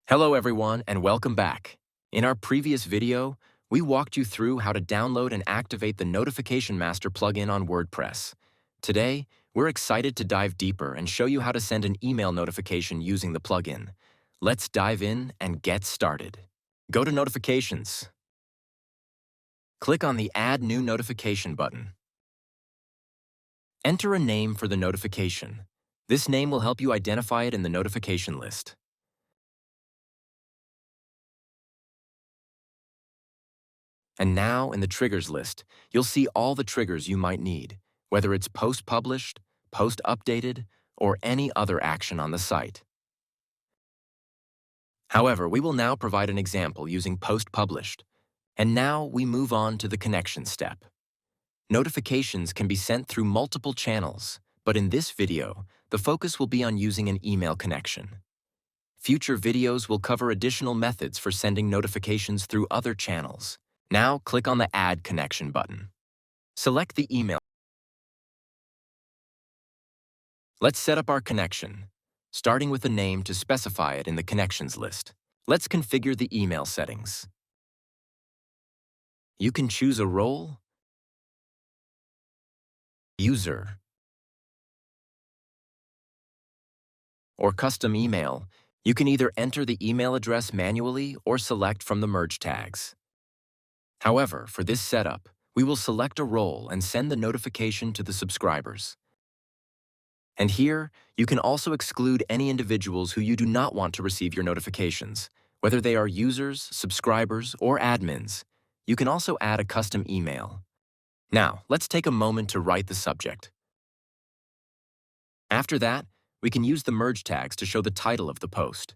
Hello everyone and welcome back. In our previous video, we walked you through how to download and activate the Notification Master plugin on WordPress. Today, we're excited to dive deeper and show you how to send an email notification using the plugin. Let's dive in and get started. Go to Notifications. Click on the Add New Notification button. Enter a name for the notification. This name will help you identify it in the notification list. And now, in the triggers list, you'll see all the triggers you might need, whether it's post-published, post-updated, or any other action on the site. However, we will now provide an example using post-published. And now we move on to the connection step. Notifications can be sent through multiple channels, but in this video, the focus will be on using an email connection. Future videos will cover additional methods for sending notifications through other channels. Now, click on the Add Connection button. Select the email. Let's set up our connection, starting with a name to specify it in the connections list. Let's configure the email settings. You can choose a role, user, or custom email. You can either enter the email address manually or select from the merge tags. However, for this setup, we will select a role and send the notification to the subscribers. And here, you can also exclude any individuals who you do not want to receive your notifications, whether they are users, subscribers, or admins. You can also add a custom email. Now, let's take a moment to write the subject. After that, we can use the merge tags to show the title of the post.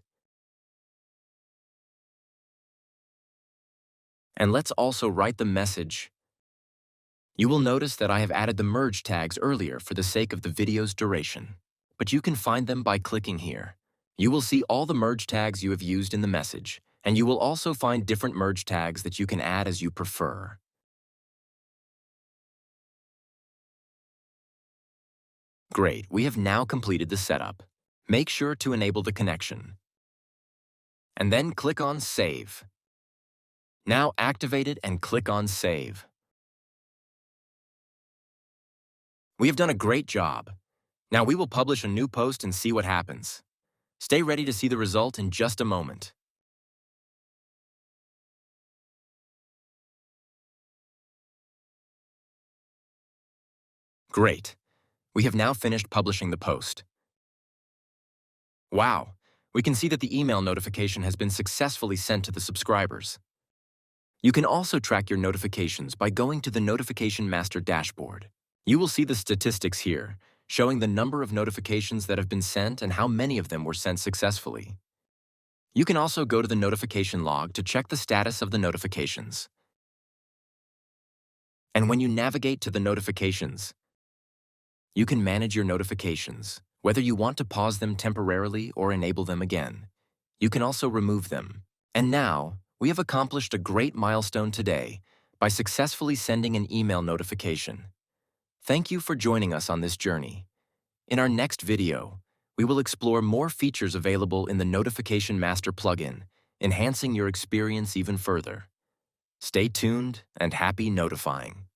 And let's also write the message. You will notice that I have added the merge tags earlier for the sake of the video's duration, but you can find them by clicking here. You will see all the merge tags you have used in the message, and you will also find different merge tags that you can add as you prefer. Great, we have now completed the setup. Make sure to enable the connection. And then click on Save. Now activate it and click on Save. We have done a great job. Now we will publish a new post and see what happens. Stay ready to see the result in just a moment. Great. We have now finished publishing the post. Wow, we can see that the email notification has been successfully sent to the subscribers. You can also track your notifications by going to the Notification Master dashboard. You will see the statistics here, showing the number of notifications that have been sent and how many of them were sent successfully. You can also go to the notification log to check the status of the notifications. And when you navigate to the notifications, you can manage your notifications, whether you want to pause them temporarily or enable them again. You can also remove them. And now, we have accomplished a great milestone today by successfully sending an email notification. Thank you for joining us on this journey. In our next video, we will explore more features available in the Notification Master plugin, enhancing your experience even further. Stay tuned and happy notifying.